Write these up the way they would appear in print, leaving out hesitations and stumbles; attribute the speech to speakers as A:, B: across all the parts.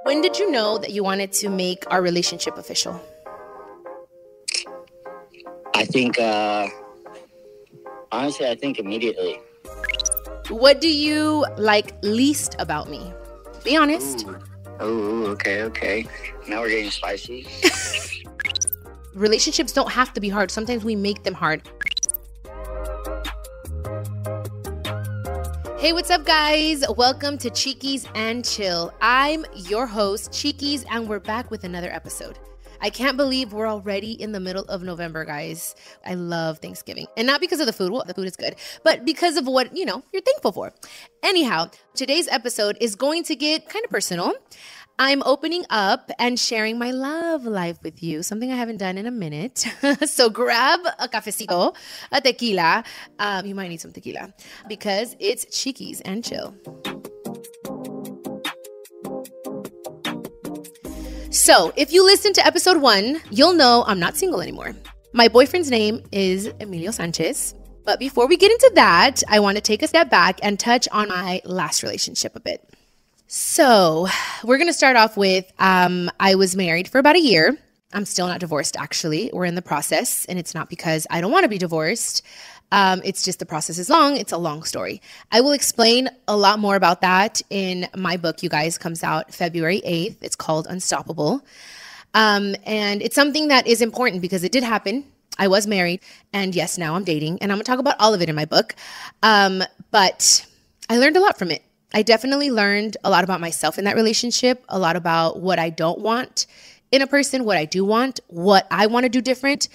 A: When did you know that you wanted to make our relationship official?
B: I think, honestly, I think immediately.
A: What do you like least about me? Be honest.
B: Oh, okay. Now we're getting spicy.
A: Relationships don't have to be hard. Sometimes we make them hard. Hey, what's up, guys? Welcome to Chiquis and Chill. I'm your host, Chiquis, and we're back with another episode. I can't believe we're already in the middle of November, guys. I love Thanksgiving. And not because of the food. Well, the food is good. But because of what, you're thankful for. Anyhow, today's episode is going to get kind of personal. I'm opening up and sharing my love life with you, something I haven't done in a minute. So grab a cafecito, a tequila. You might need some tequila because it's Chiquis and Chill. So if you listen to episode 1, you'll know I'm not single anymore. My boyfriend's name is Emilio Sanchez. But before we get into that, I want to take a step back and touch on my last relationship a bit. So we're going to start off with, I was married for about a year. I'm still not divorced, actually. We're in the process, and it's not because I don't want to be divorced. It's just the process is long. It's a long story. I will explain a lot more about that in my book, you guys, comes out February 8th. It's called Unstoppable. And it's something that is important because it did happen. I was married, and yes, now I'm dating, and I'm going to talk about all of it in my book. But I learned a lot from it. I definitely learned a lot about myself in that relationship, a lot about what I don't want in a person, what I do want, what I want to do different.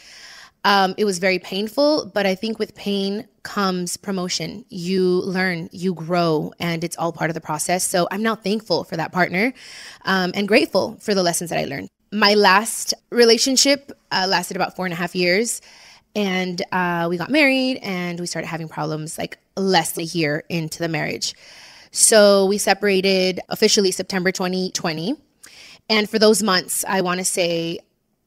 A: It was very painful, but I think with pain comes promotion. You learn, you grow, and it's all part of the process. So I'm now thankful for that partner and grateful for the lessons that I learned. My last relationship lasted about 4.5 years, and we got married, and we started having problems like less than a year into the marriage. So we separated officially September 2020. And for those months, I want to say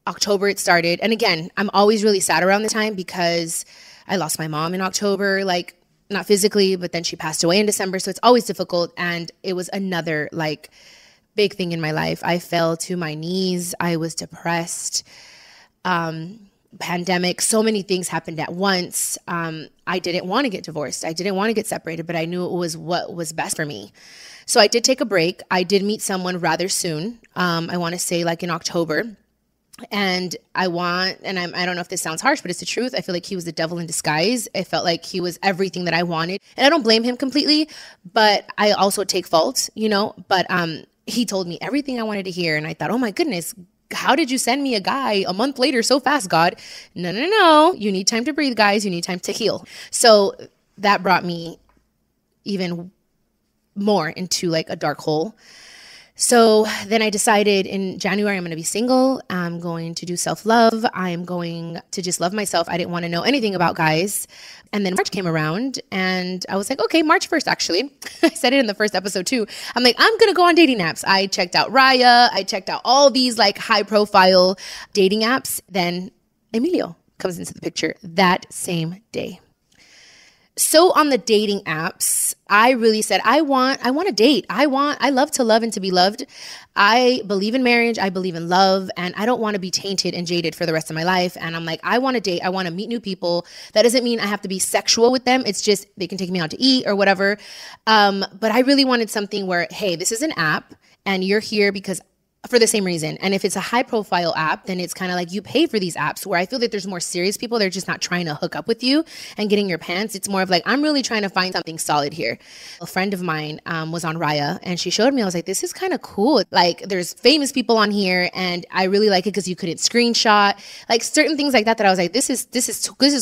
A: October it started. And again, I'm always really sad around the time because I lost my mom in October, like not physically, but then she passed away in December. So it's always difficult. And it was another like big thing in my life. I fell to my knees. I was depressed. Pandemic, so many things happened at once. I didn't want to get divorced. I didn't want to get separated, but I knew it was what was best for me. So I did take a break. I did meet someone rather soon. I want to say like in October. And I don't know if this sounds harsh, but it's the truth. I feel like he was the devil in disguise. I felt like he was everything that I wanted. And I don't blame him completely, but I also take fault, But he told me everything I wanted to hear. And I thought, oh my goodness, how did you send me a guy a month later so fast, God? No. You need time to breathe, guys. You need time to heal. So that brought me even more into like a dark hole. So then I decided in January, I'm going to be single. I'm going to do self-love. I am going to just love myself. I didn't want to know anything about guys. And then March came around and I was like, okay, March 1st, actually. I said it in the first episode too. I'm like, I'm going to go on dating apps. I checked out Raya. I checked out all these like high profile dating apps. Then Emilio comes into the picture that same day. So on the dating apps, I really said, I want to date. I love to love and to be loved. I believe in marriage. I believe in love, and I don't want to be tainted and jaded for the rest of my life. And I'm like, I want to date. I want to meet new people. That doesn't mean I have to be sexual with them. It's just they can take me out to eat or whatever. But I really wanted something where, hey, this is an app and you're here because for the same reason. And if it's a high profile app, then it's kind of like you pay for these apps where I feel that there's more serious people. They're just not trying to hook up with you and getting your pants. It's more of like, I'm really trying to find something solid here. A friend of mine was on Raya and she showed me, I was like, this is kind of cool. Like there's famous people on here and I really like it because you couldn't screenshot like certain things like that I was like, this is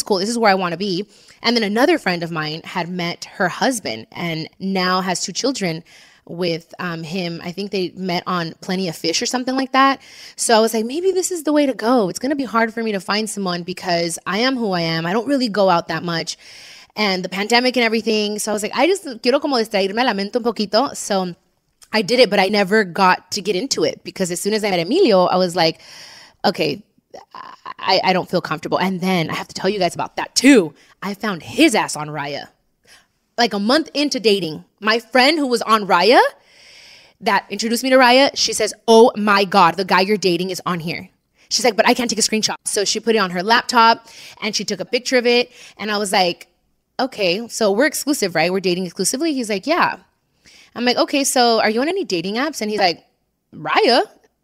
A: cool. This is where I want to be. And then another friend of mine had met her husband and now has 2 children with him. I think they met on Plenty of Fish or something like that. So I was like, maybe this is the way to go. It's going to be hard for me to find someone because I am who I am. I don't really go out that much. And the pandemic and everything. So I was like, I just quiero como distraerme la mente un poquito. So I did it, but I never got to get into it because as soon as I met Emilio, I was like, okay, I don't feel comfortable. And then I have to tell you guys about that too. I found his ass on Raya. Like a month into dating, my friend who was on Raya, that introduced me to Raya, she says, oh my God, the guy you're dating is on here. She's like, but I can't take a screenshot. So she put it on her laptop and she took a picture of it. And I was like, okay, so we're exclusive, right? We're dating exclusively. He's like, yeah. I'm like, okay, so are you on any dating apps? And he's like, Raya?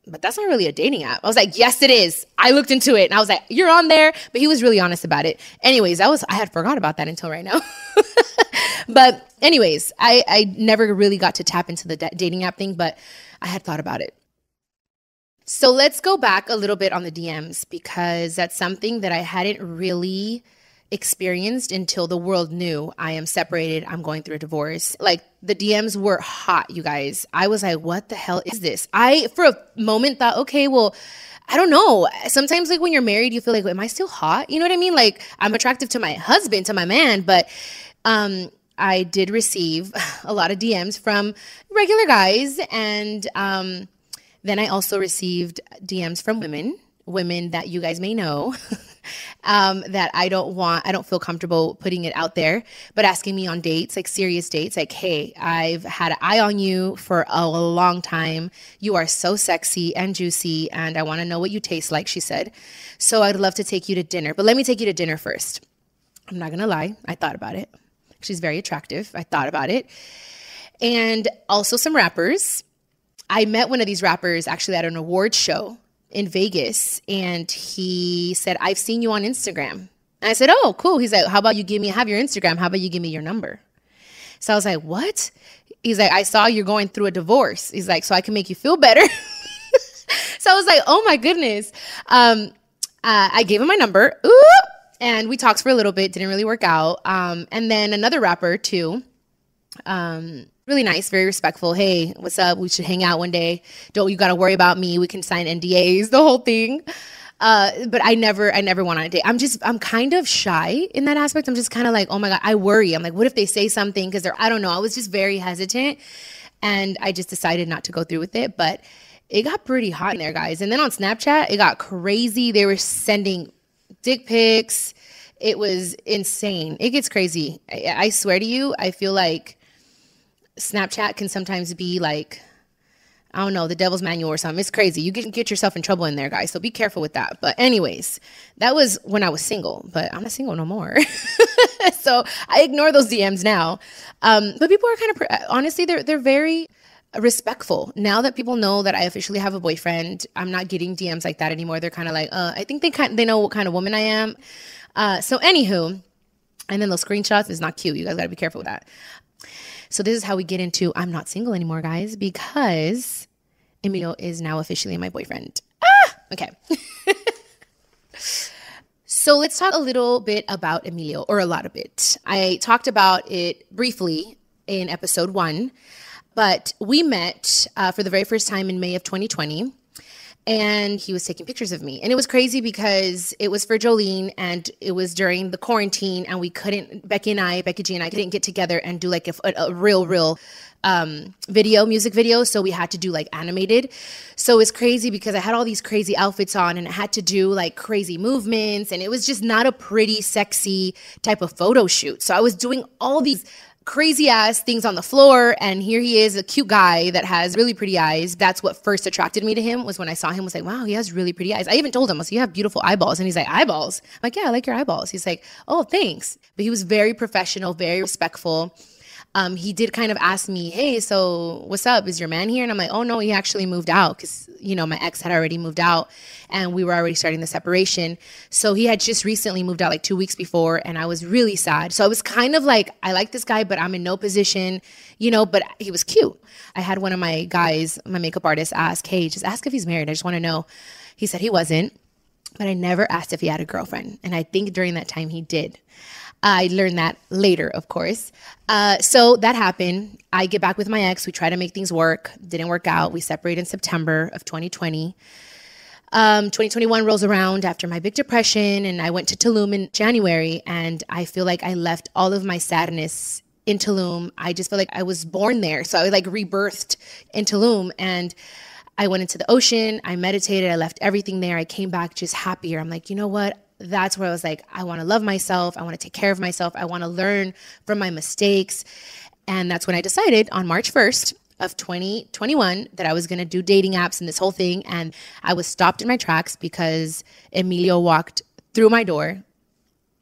A: But that's not really a dating app. I was like, yes, it is. I looked into it and I was like, you're on there. But he was really honest about it. Anyways, I had forgot about that until right now. But anyways, I never really got to tap into the dating app thing, but I had thought about it. So let's go back a little bit on the DMs because that's something that I hadn't really experienced until the world knew I am separated. I'm going through a divorce. Like the DMs were hot, you guys. I was like, what the hell is this? I, for a moment thought, okay, well, I don't know. Sometimes like when you're married, you feel like, am I still hot? You know what I mean? Like I'm attractive to my husband, to my man, but I did receive a lot of DMs from regular guys. And then I also received DMs from women that you guys may know that I don't feel comfortable putting it out there, but asking me on dates, like serious dates, like, hey, I've had an eye on you for a long time. You are so sexy and juicy, and I want to know what you taste like, she said. So I'd love to take you to dinner, but let me take you to dinner first. I'm not going to lie. I thought about it. She's very attractive. I thought about it. And also some rappers. I met one of these rappers actually at an awards show in Vegas, and he said, I've seen you on Instagram. And I said, oh, cool. He's like, how about you have your Instagram? How about you give me your number? So I was like, what? He's like, I saw you're going through a divorce. He's like, so I can make you feel better. So I was like, oh my goodness. I gave him my number. Ooh, and we talked for a little bit. Didn't really work out. And then another rapper too. Really nice, very respectful. Hey, what's up? We should hang out one day. You got to worry about me. We can sign NDAs, the whole thing. But I never went on a date. I'm kind of shy in that aspect. I'm just kind of like, oh my God, I worry. I'm like, what if they say something? Cause I don't know. I was just very hesitant and I just decided not to go through with it, but it got pretty hot in there, guys. And then on Snapchat, it got crazy. They were sending dick pics. It was insane. It gets crazy. I swear to you, I feel like Snapchat can sometimes be like, I don't know, the devil's manual or something. It's crazy. You can get yourself in trouble in there, guys. So be careful with that. But anyways, that was when I was single, but I'm not single no more. So I ignore those DMs now. But people are kind of, honestly, they're very respectful. Now that people know that I officially have a boyfriend, I'm not getting DMs like that anymore. They're kind of like, I think they know what kind of woman I am. So anywho, and then those screenshots is not cute. You guys got to be careful with that. So this is how we get into I'm not single anymore, guys, because Emilio is now officially my boyfriend. Okay. So let's talk a little bit about Emilio, or a lot of it. I talked about it briefly in episode 1, but we met for the very first time in May of 2020. And he was taking pictures of me. And it was crazy because it was for Jolene and it was during the quarantine and we couldn't, Becky G and I couldn't get together and do like a real music video. So we had to do like animated. So it's crazy because I had all these crazy outfits on and I had to do like crazy movements and it was just not a pretty, sexy type of photo shoot. So I was doing all these crazy ass things on the floor, and here he is, a cute guy that has really pretty eyes. That's what first attracted me to him, was when I saw him, was like, wow, he has really pretty eyes. I even told him, I was like, you have beautiful eyeballs. And he's like, eyeballs? I'm like, yeah, I like your eyeballs. He's like, oh, thanks. But he was very professional, very respectful. He did kind of ask me, hey, so what's up? Is your man here? And I'm like, oh no, he actually moved out because, you know, my ex had already moved out and we were already starting the separation. So he had just recently moved out like 2 weeks before, and I was really sad. So I was kind of like, I like this guy, but I'm in no position, you know, but he was cute. I had one of my guys, my makeup artist, ask, hey, just ask if he's married. I just want to know. He said he wasn't, but I never asked if he had a girlfriend. And I think during that time he did. I learned that later, of course. So that happened. I get back with my ex. We try to make things work. Didn't work out. We separate in September of 2020. 2021 rolls around after my big depression, and I went to Tulum in January, and I feel like I left all of my sadness in Tulum. I just feel like I was born there. So I like rebirthed in Tulum, and I went into the ocean. I meditated. I left everything there. I came back just happier. I'm like, you know what? That's where I was like, I want to love myself. I want to take care of myself. I want to learn from my mistakes. And that's when I decided on March 1st of 2021 that I was going to do dating apps and this whole thing. And I was stopped in my tracks because Emilio walked through my door.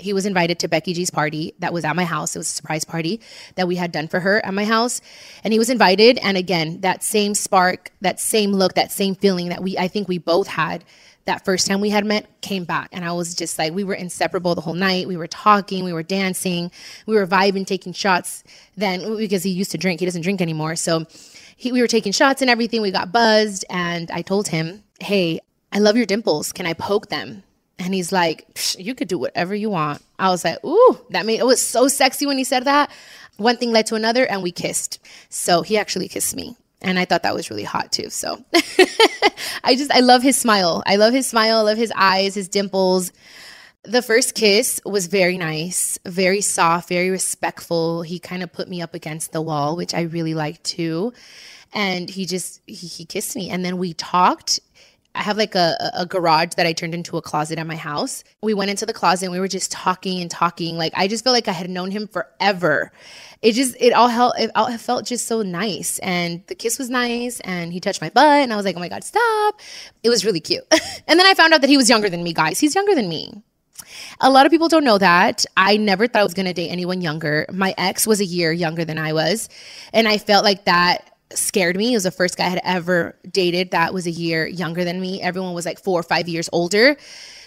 A: He was invited to Becky G's party that was at my house. It was a surprise party that we had done for her at my house. And he was invited. And again, that same spark, that same look, that same feeling that I think we both had that first time we had met came back. And I was just like, we were inseparable the whole night. We were talking, we were dancing, we were vibing, taking shots then because he used to drink. He doesn't drink anymore. So we were taking shots and everything. We got buzzed. And I told him, hey, I love your dimples. Can I poke them? And he's like, you could do whatever you want. I was like, ooh, it was so sexy when he said that. One thing led to another and we kissed. So he actually kissed me. And I thought that was really hot too. So I love his smile. I love his smile. I love his eyes, his dimples. The first kiss was very nice, very soft, very respectful. He kind of put me up against the wall, which I really liked too. And he kissed me. And then we talked. I have like a garage that I turned into a closet at my house. We went into the closet and we were just talking and talking. Like, I just felt like I had known him forever. It all felt just so nice. And the kiss was nice and he touched my butt and I was like, oh my God, stop. It was really cute. And then I found out that he was younger than me, guys. He's younger than me. A lot of people don't know that. I never thought I was going to date anyone younger. My ex was a year younger than I was. And I felt like that scared me. It was the first guy I had ever dated that was a year younger than me. Everyone was like 4 or 5 years older.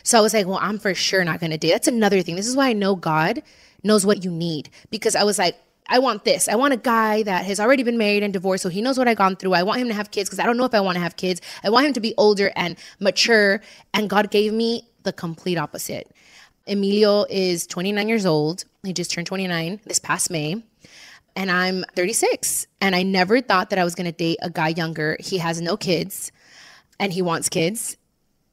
A: So I was like, well, I'm for sure not going to date. That's another thing. This is why I know God knows what you need, because I was like, I want this. I want a guy that has already been married and divorced, so he knows what I've gone through. I want him to have kids because I don't know if I want to have kids. I want him to be older and mature. And God gave me the complete opposite. Emilio is 29 years old. He just turned 29 this past May. And I'm 36. And I never thought that I was going to date a guy younger. He has no kids and he wants kids.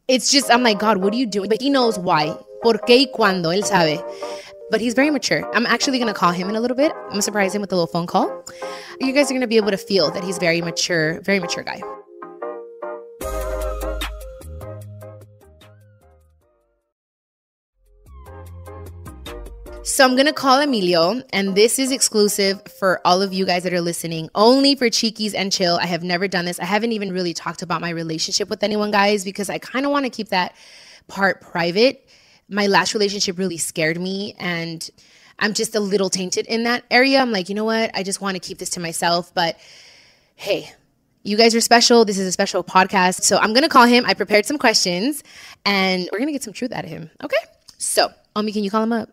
A: It's just, I'm like, God, what are you doing? But he knows why. Por qué y cuándo, él sabe. But he's very mature. I'm actually going to call him in a little bit. I'm going to surprise him with a little phone call. You guys are going to be able to feel that he's very mature guy. So I'm going to call Emilio, and this is exclusive for all of you guys that are listening, only for Chiquis and Chill. I have never done this. I haven't even really talked about my relationship with anyone, guys, because I kind of want to keep that part private. My last relationship really scared me, and I'm just a little tainted in that area. I'm like, you know what? I just want to keep this to myself. But hey, you guys are special. This is a special podcast. So I'm going to call him. I prepared some questions, and we're going to get some truth out of him. Okay? So, Omi, can you call him up?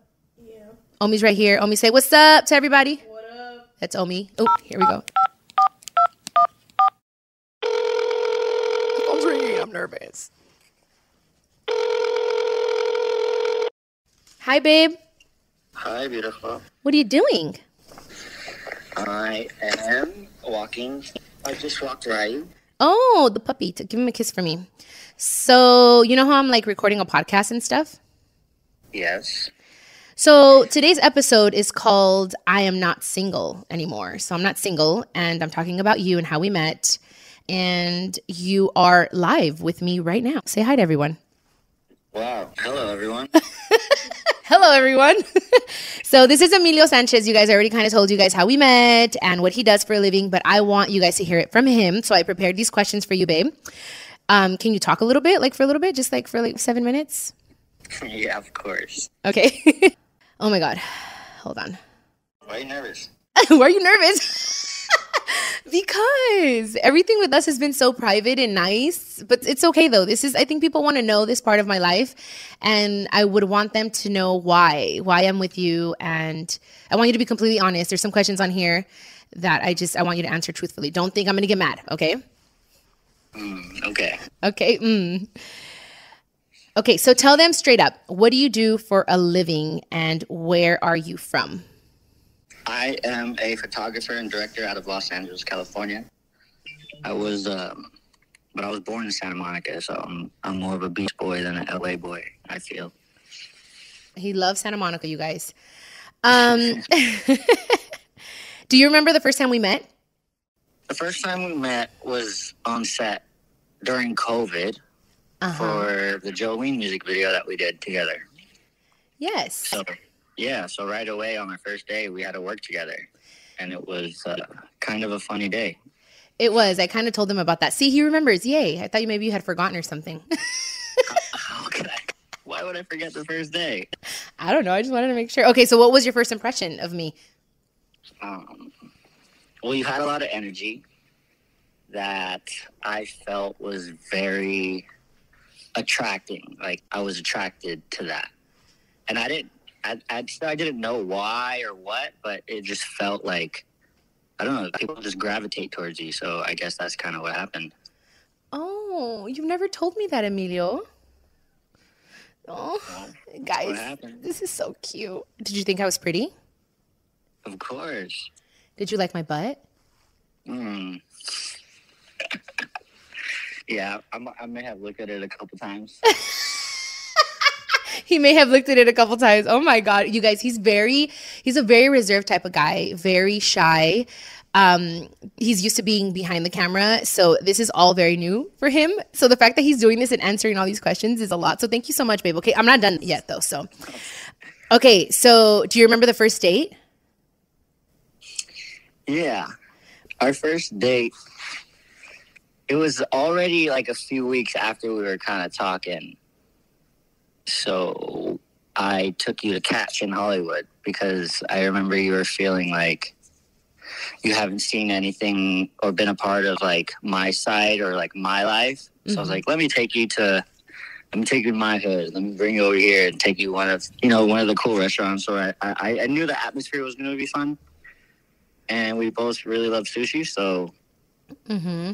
A: Omi's right here. Omi, say what's up to everybody. What up? That's Omi. Oh, here we go. The phone's ringing. I'm nervous. Hi, babe.
B: Hi, beautiful.
A: What are you doing?
B: I am walking. I just walked right.
A: Oh, the puppy. Give him a kiss for me. So, you know how I'm like recording a podcast and stuff?
B: Yes.
A: So today's episode is called I Am Not Single Anymore. So I'm not single, and I'm talking about you and how we met. And you are live with me right now. Say hi to everyone.
B: Wow. Hello, everyone.
A: Hello, everyone. So this is Emilio Sanchez. You guys, I already kind of told you guys how we met and what he does for a living, but I want you guys to hear it from him. So I prepared these questions for you, babe. Can you talk a little bit, like for a little bit, just like for like 7 minutes?
B: Yeah, of course.
A: Okay. Oh my God. Hold on.
B: Why are you nervous?
A: Why are you nervous? Because everything with us has been so private and nice, but it's okay though. I think people want to know this part of my life, and I would want them to know why I'm with you. And I want you to be completely honest. There's some questions on here that I want you to answer truthfully. Don't think I'm going to get mad. Okay.
B: Okay.
A: Okay. Okay, so tell them straight up, what do you do for a living and where are you from?
B: I am a photographer and director out of Los Angeles, California. I was born in Santa Monica, so I'm more of a beach boy than an LA boy, I feel.
A: He loves Santa Monica, you guys. Do you remember the first time we met?
B: The first time we met was on set during COVID. For the Jolene music video that we did together.
A: Yes.
B: So right away on our first day, we had to work together. And it was kind of a funny day.
A: It was. I kind of told him about that. See, he remembers. Yay. I thought maybe you had forgotten or something.
B: Why would I forget the first day?
A: I don't know. I just wanted to make sure. Okay, so what was your first impression of me?
B: Well, you had a lot of energy that I felt was very attracting. Like, I was attracted to that. And I didn't know why or what, but it just felt like, I don't know, people just gravitate towards you. So I guess that's kind of what happened.
A: Oh, you've never told me that, Emilio. Oh, guys, this is so cute. Did you think I was pretty?
B: Of course.
A: Did you like my butt?
B: Yeah, I may have looked at it a couple times.
A: He may have looked at it a couple times. Oh my God. You guys, he's a very reserved type of guy, very shy. He's used to being behind the camera. So this is all very new for him. So the fact that he's doing this and answering all these questions is a lot. So thank you so much, babe. Okay. I'm not done yet though. So, okay. So do you remember the first date?
B: Yeah. Our first date, it was already like a few weeks after we were kind of talking. So I took you to catch in Hollywood because I remember you were feeling like you haven't seen anything or been a part of like my side or like my life. So I was like, let me take you to my hood. Let me bring you over here and take you one of the cool restaurants. So I knew the atmosphere was going to be fun. And we both really love sushi. So yeah,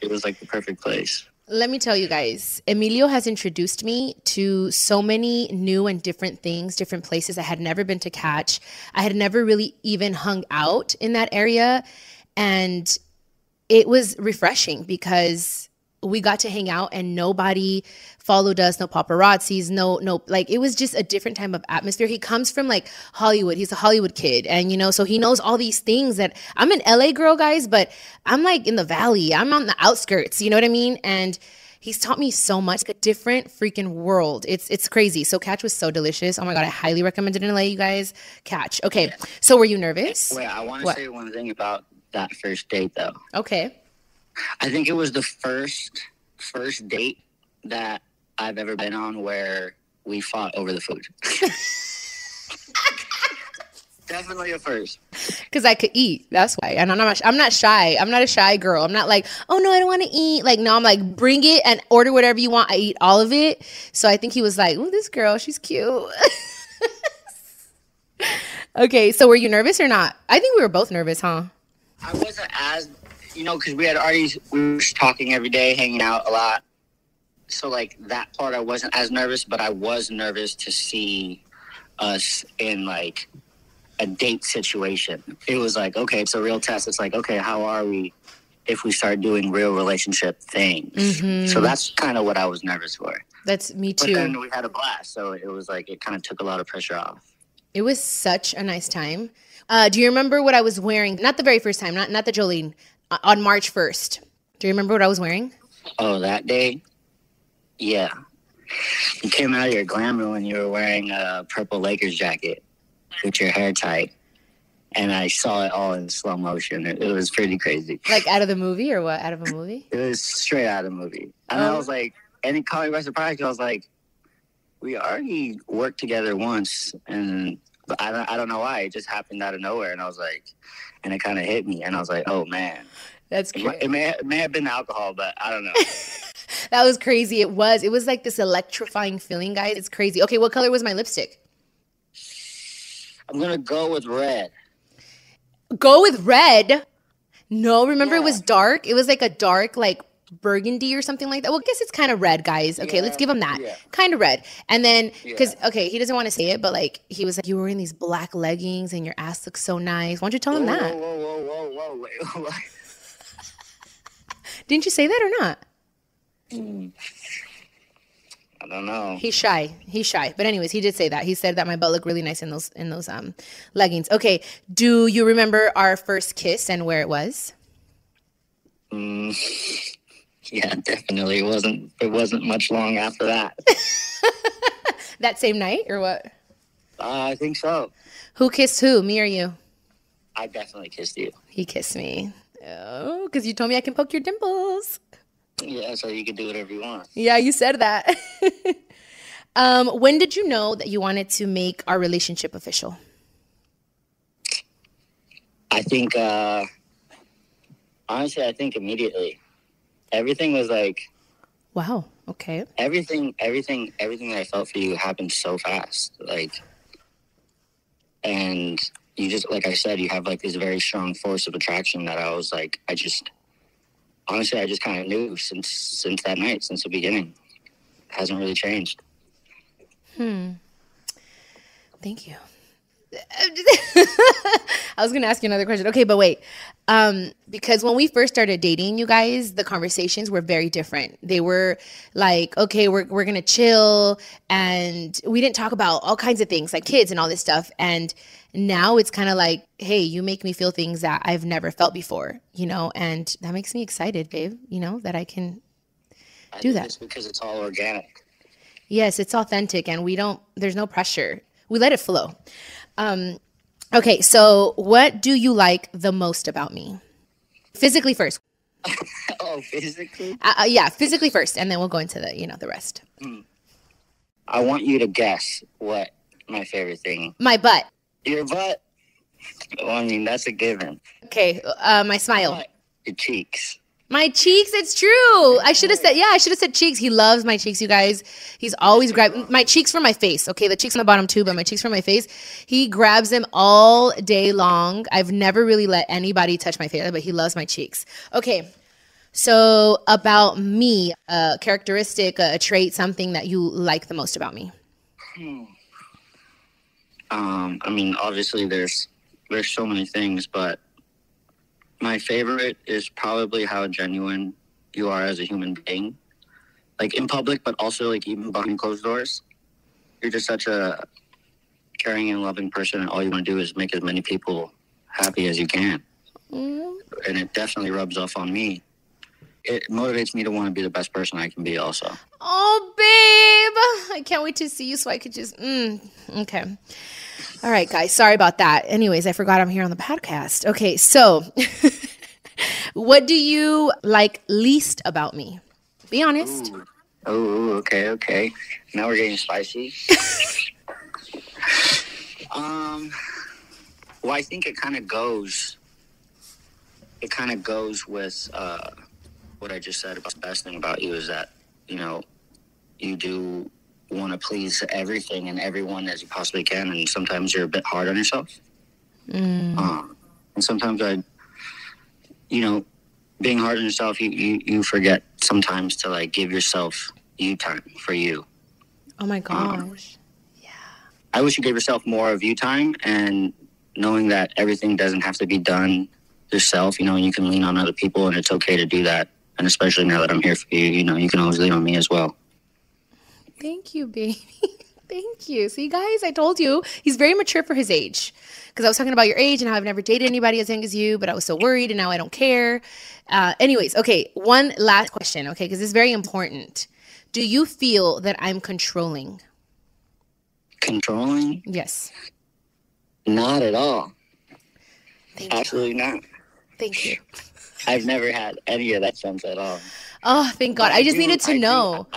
B: it was like the perfect place.
A: Let me tell you guys, Emilio has introduced me to so many new and different things, different places I had never been to catch. I had never really even hung out in that area. And it was refreshing because we got to hang out and nobody followed us, no paparazzis, no, like it was just a different type of atmosphere. He comes from like Hollywood. He's a Hollywood kid. And, so he knows all these things that I'm an LA girl, guys, but I'm like in the valley. I'm on the outskirts. You know what I mean? And he's taught me so much, like a different freaking world. It's crazy. So Catch was so delicious. Oh my God. I highly recommend it in LA, you guys. Catch. Okay. So were you nervous?
B: Wait, I want to say one thing about that first date though.
A: Okay.
B: I think it was the first date that I've ever been on where we fought over the food. Definitely a first.
A: Because I could eat. That's why. And I'm not shy. I'm not a shy girl. I'm not like, oh no, I don't want to eat. Like, no, I'm like, bring it and order whatever you want. I eat all of it. So I think he was like, oh, this girl, she's cute. Okay, so were you nervous or not? I think we were both nervous, huh?
B: I wasn't as, because we were talking every day, hanging out a lot. So, like, that part I wasn't as nervous, but I was nervous to see us in, like, a date situation. It was like, okay, it's a real test. It's like, okay, how are we if we start doing real relationship things? So that's kind of what I was nervous for.
A: That's me too.
B: But then we had a blast, so it was like, it kind of took a lot of pressure off.
A: It was such a nice time. Do you remember what I was wearing? Not the very first time, not the Jolene, on March 1st. Do you remember what I was wearing?
B: Oh, that day? Yeah. You came out of your glamour when you were wearing a purple Lakers jacket with your hair tight. And I saw it all in slow motion. It was pretty crazy.
A: Like out of the movie or what? Out of a movie?
B: It was straight out of the movie. And I was like, and it caught me by surprise. I was like, we already worked together once. And I don't know why. It just happened out of nowhere. And I was like, and it kind of hit me. And I was like, oh, man.
A: That's crazy.
B: It may have been alcohol, but I don't know.
A: That was crazy. It was like this electrifying feeling, guys. It's crazy. Okay, what color was my lipstick?
B: I'm going to go with red.
A: Go with red? No, remember it was dark? It was like a dark, like burgundy or something like that. Well, I guess it's kind of red, guys. Okay, let's give him that. Yeah. Kind of red. And then, because, okay, he doesn't want to say it, but like, he was like, you were wearing these black leggings and your ass looks so nice. Why don't you tell him that?
B: Whoa. Wait,
A: Didn't you say that or not?
B: I don't know.
A: He's shy. But anyways, he did say that. He said that my butt looked really nice in those leggings. Okay. Do you remember our first kiss and where it was?
B: Yeah, definitely. It wasn't much long after that.
A: That same night or what?
B: I think so. Who
A: kissed who? Me or you?
B: I definitely kissed you.
A: He kissed me. Oh, because you told me I can poke your dimples.
B: Yeah, so you can do whatever you want.
A: Yeah, you said that. When did you know that you wanted to make our relationship official?
B: I think, honestly, I think immediately. Everything was like...
A: Wow, okay.
B: Everything that I felt for you happened so fast. Like, and you just, like I said, you have like this very strong force of attraction that I was like, honestly, I just kind of knew since that night, since the beginning. It hasn't really changed.
A: Thank you. I was going to ask you another question. Okay, but wait. Because when we first started dating, you guys, the conversations were very different. They were like, okay, we're going to chill. And we didn't talk about all kinds of things like kids and all this stuff. And now it's kind of like, hey, you make me feel things that I've never felt before, you know, and that makes me excited, babe, you know, that I can do that.
B: It's because it's all organic.
A: Yes, it's authentic and there's no pressure. We let it flow. Okay, so what do you like the most about me? Physically first.
B: Oh, physically?
A: Yeah, physically first, and then we'll go into the rest.
B: I want you to guess what my favorite thing.
A: My butt.
B: Your butt? Well, I mean, that's a given.
A: Okay, my smile.
B: But your cheeks.
A: My cheeks, it's true. I should have said cheeks. He loves my cheeks, you guys. He's always grabbing my cheeks from my face. Okay, the cheeks on the bottom too, but my cheeks from my face. He grabs them all day long. I've never really let anybody touch my face, but he loves my cheeks. Okay, so about me, a characteristic, a trait, something that you like the most about me.
B: I mean, obviously there's so many things, but my favorite is probably how genuine you are as a human being. Like in public, but also like even behind closed doors. You're just such a caring and loving person, and all you want to do is make as many people happy as you can. And it definitely rubs off on me. It motivates me to want to be the best person I can be also.
A: Oh, babe. I can't wait to see you so I could just, okay. All right, guys. Sorry about that. Anyways, I forgot I'm here on the podcast. Okay, so what do you like least about me? Be honest.
B: Ooh. Oh, okay. Now we're getting spicy. Well, I think it kind of goes with what I just said about the best thing about you is that, you know, you do want to please everything and everyone as you possibly can, and sometimes you're a bit hard on yourself. And sometimes being hard on yourself, you forget sometimes to like give yourself you time for you.
A: Oh my gosh. Yeah.
B: I wish you gave yourself more of you time, and knowing that everything doesn't have to be done yourself, you know, and you can lean on other people, and it's okay to do that. And especially now that I'm here for you, you know, you can always lean on me as well.
A: Thank you, baby. Thank you. See, guys, I told you he's very mature for his age. Because I was talking about your age and how I've never dated anybody as young as you, but I was so worried and now I don't care. Anyways, okay, one last question, okay, because it's very important. Do you feel that I'm controlling?
B: Controlling?
A: Yes.
B: Not at all.
A: Thank you.
B: Absolutely not.
A: Thank you.
B: I've never had any of that sense at all.
A: Oh, thank God. I just needed to know.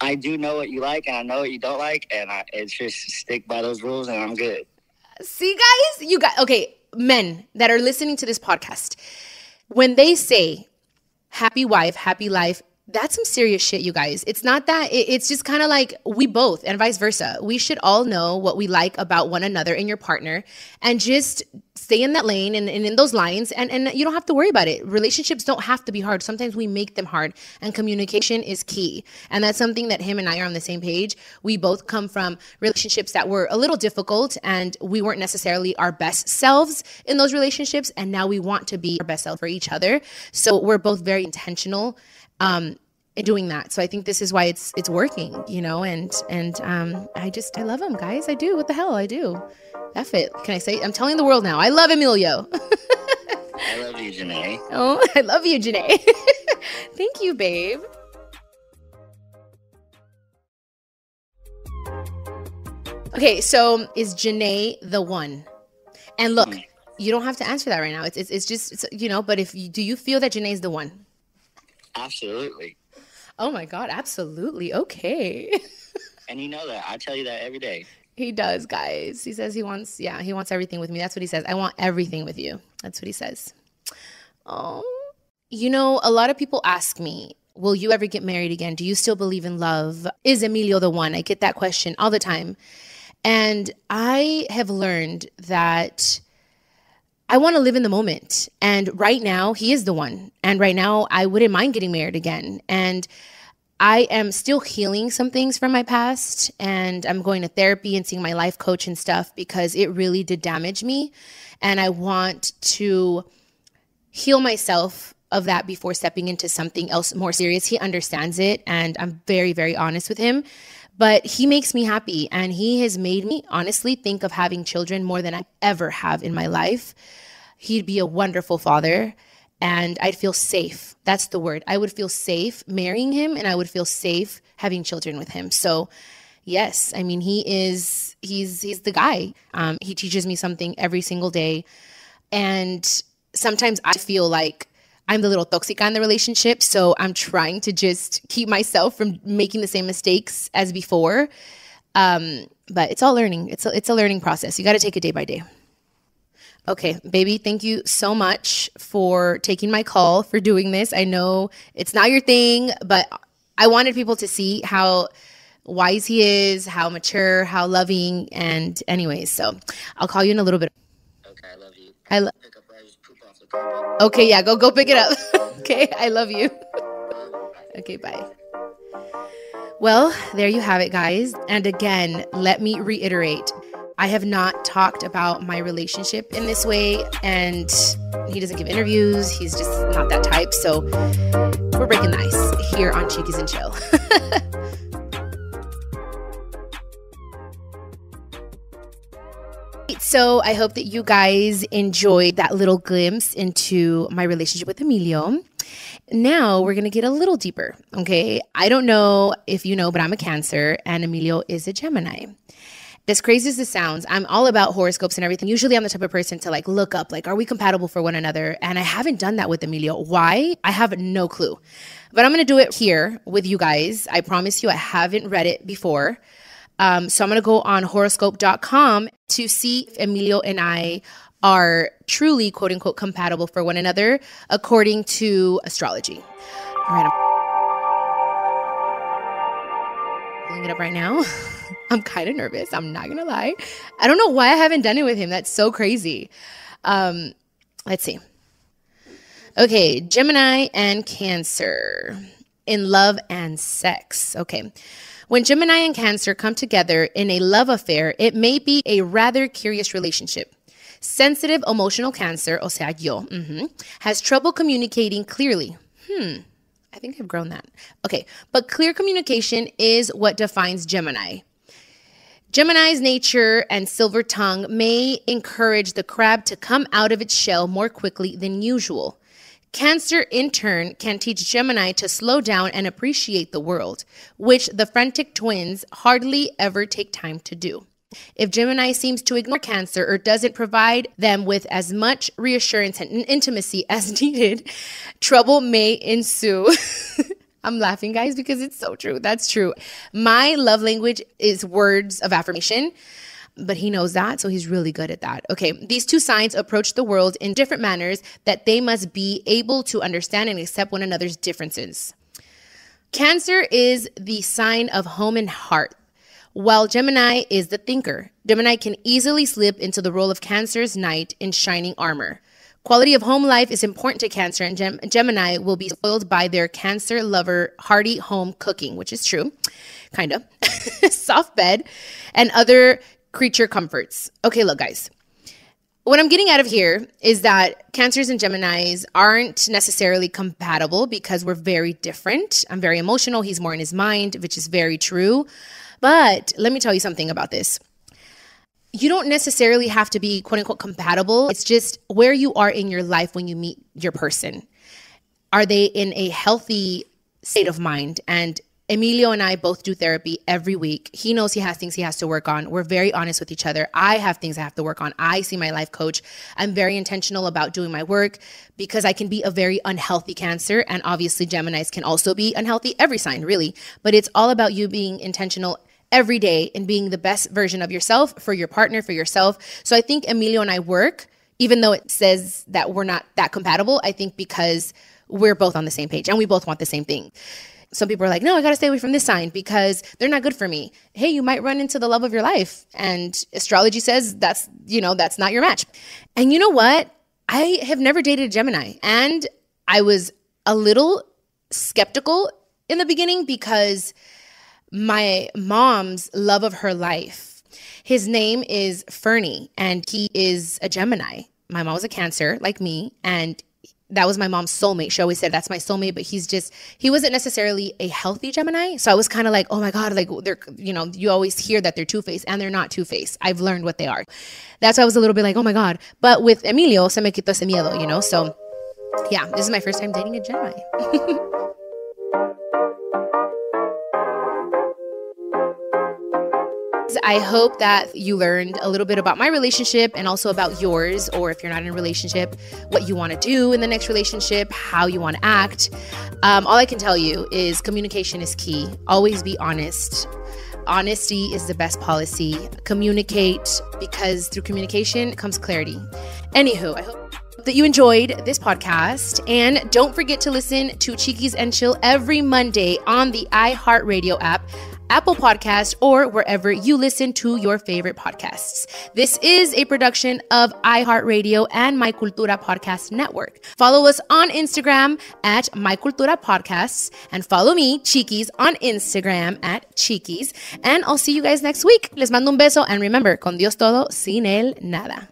B: I do know what you like, and I know what you don't like, and it's just stick by those rules, and I'm good.
A: See, guys, okay, men that are listening to this podcast, when they say happy wife, happy life, that's some serious shit, you guys. It's not that. It's just kind of like we both and vice versa. We should all know what we like about one another and your partner and just stay in that lane and in those lines. And you don't have to worry about it. Relationships don't have to be hard. Sometimes we make them hard, and communication is key. And that's something that him and I are on the same page. We both come from relationships that were a little difficult, and we weren't necessarily our best selves in those relationships. And now we want to be our best self for each other. So we're both very intentional in doing that. So I think this is why it's working, you know, and I love him, guys. I do. What the hell? I do. F it. Can I say? I'm telling the world now. I love Emilio.
B: I love you, Janae.
A: Oh, I love you, Janae. Thank you, babe. Okay, so is Janae the one? And look, You don't have to answer that right now. It's just, but do you feel that Janae's the one?
B: Absolutely.
A: Oh my God, absolutely. Okay.
B: And you know that. I tell you that every day.
A: He does, guys. He says he wants everything with me. That's what he says. I want everything with you. That's what he says. Oh. A lot of people ask me, will you ever get married again? Do you still believe in love? Is Emilio the one? I get that question all the time. And I have learned that I want to live in the moment. And right now, he is the one. And right now, I wouldn't mind getting married again. And I am still healing some things from my past. And I'm going to therapy and seeing my life coach and stuff because it really did damage me. And I want to heal myself of that before stepping into something else more serious. He understands it. And I'm very, very honest with him. But he makes me happy, and he has made me honestly think of having children more than I ever have in my life. He'd be a wonderful father, and I'd feel safe. That's the word. I would feel safe marrying him, and I would feel safe having children with him. So yes, I mean, he's the guy. He teaches me something every single day. And sometimes I feel like I'm the little toxica in the relationship, so I'm trying to just keep myself from making the same mistakes as before. But it's all learning. It's a learning process. You got to take it day by day. Okay, baby, thank you so much for taking my call, for doing this. I know it's not your thing, but I wanted people to see how wise he is, how mature, how loving, and anyways, so I'll call you in a little bit.
B: Okay, I love you.
A: Okay, yeah, go pick it up. Okay, I love you. Okay, bye. Well, there you have it, guys. And again, let me reiterate, I have not talked about my relationship in this way, and he doesn't give interviews. He's just not that type. So we're breaking the ice here on Chiquis and Chill. So I hope that you guys enjoyed that little glimpse into my relationship with Emilio. Now we're going to get a little deeper, okay? I don't know if you know, but I'm a Cancer and Emilio is a Gemini. As crazy as this sounds, I'm all about horoscopes and everything. Usually I'm the type of person to look up, are we compatible for one another? And I haven't done that with Emilio. Why? I have no clue. But I'm going to do it here with you guys. I promise you I haven't read it before. So I'm going to go on horoscope.com to see if Emilio and I are truly, quote unquote, compatible for one another according to astrology. All right, I'm pulling it up right now. I'm kind of nervous. I'm not going to lie. I don't know why I haven't done it with him. That's so crazy. Let's see. Okay, Gemini and Cancer in love and sex. Okay. When Gemini and Cancer come together in a love affair, it may be a rather curious relationship. Sensitive, emotional Cancer, o sea, yo, has trouble communicating clearly. I think I've grown that. Okay, but clear communication is what defines Gemini. Gemini's nature and silver tongue may encourage the crab to come out of its shell more quickly than usual. Cancer, in turn, can teach Gemini to slow down and appreciate the world, which the frantic twins hardly ever take time to do. If Gemini seems to ignore Cancer or doesn't provide them with as much reassurance and intimacy as needed, trouble may ensue. I'm laughing, guys, because it's so true. That's true. My love language is words of affirmation. But he knows that, so he's really good at that. Okay, these two signs approach the world in different manners that they must be able to understand and accept one another's differences. Cancer is the sign of home and heart, while Gemini is the thinker. Gemini can easily slip into the role of Cancer's knight in shining armor. Quality of home life is important to Cancer, and Gemini will be spoiled by their Cancer lover hearty home cooking, which is true, kind of, soft bed, and other creature comforts. Okay, look, guys. What I'm getting out of here is that Cancers and Geminis aren't necessarily compatible because we're very different. I'm very emotional. He's more in his mind, which is very true. But let me tell you something about this. You don't necessarily have to be, quote unquote, compatible. It's just where you are in your life when you meet your person. Are they in a healthy state of mind? And Emilio and I both do therapy every week. He knows he has things he has to work on. We're very honest with each other. I have things I have to work on. I see my life coach. I'm very intentional about doing my work because I can be a very unhealthy Cancer. And obviously Geminis can also be unhealthy, every sign really. But it's all about you being intentional every day and being the best version of yourself for your partner, for yourself. So I think Emilio and I work, even though it says that we're not that compatible, I think because we're both on the same page and we both want the same thing. Some people are like, no, I got to stay away from this sign because they're not good for me. Hey, you might run into the love of your life. And astrology says that's not your match. And you know what? I have never dated a Gemini. And I was a little skeptical in the beginning because my mom's love of her life, his name is Fernie, and he is a Gemini. My mom was a Cancer like me, and that was my mom's soulmate. She always said, that's my soulmate, but he wasn't necessarily a healthy Gemini. So I was kind of like, oh my God, like they're, you always hear that they're two-faced, and they're not two-faced. I've learned what they are. That's why I was a little bit like, oh my God. But with Emilio, se me quitó ese miedo, So yeah, this is my first time dating a Gemini. I hope that you learned a little bit about my relationship and also about yours, or if you're not in a relationship, what you want to do in the next relationship, how you want to act. All I can tell you is communication is key. Always be honest. Honesty is the best policy. Communicate, because through communication comes clarity. Anywho, I hope that you enjoyed this podcast, and don't forget to listen to Chiquis and Chill every Monday on the iHeartRadio app, Apple Podcasts, or wherever you listen to your favorite podcasts. This is a production of iHeartRadio and My Cultura Podcast Network. Follow us on Instagram at My Cultura Podcasts, and follow me, Chiquis, on Instagram at Chiquis. And I'll see you guys next week. Les mando un beso, and remember, con Dios todo, sin él nada.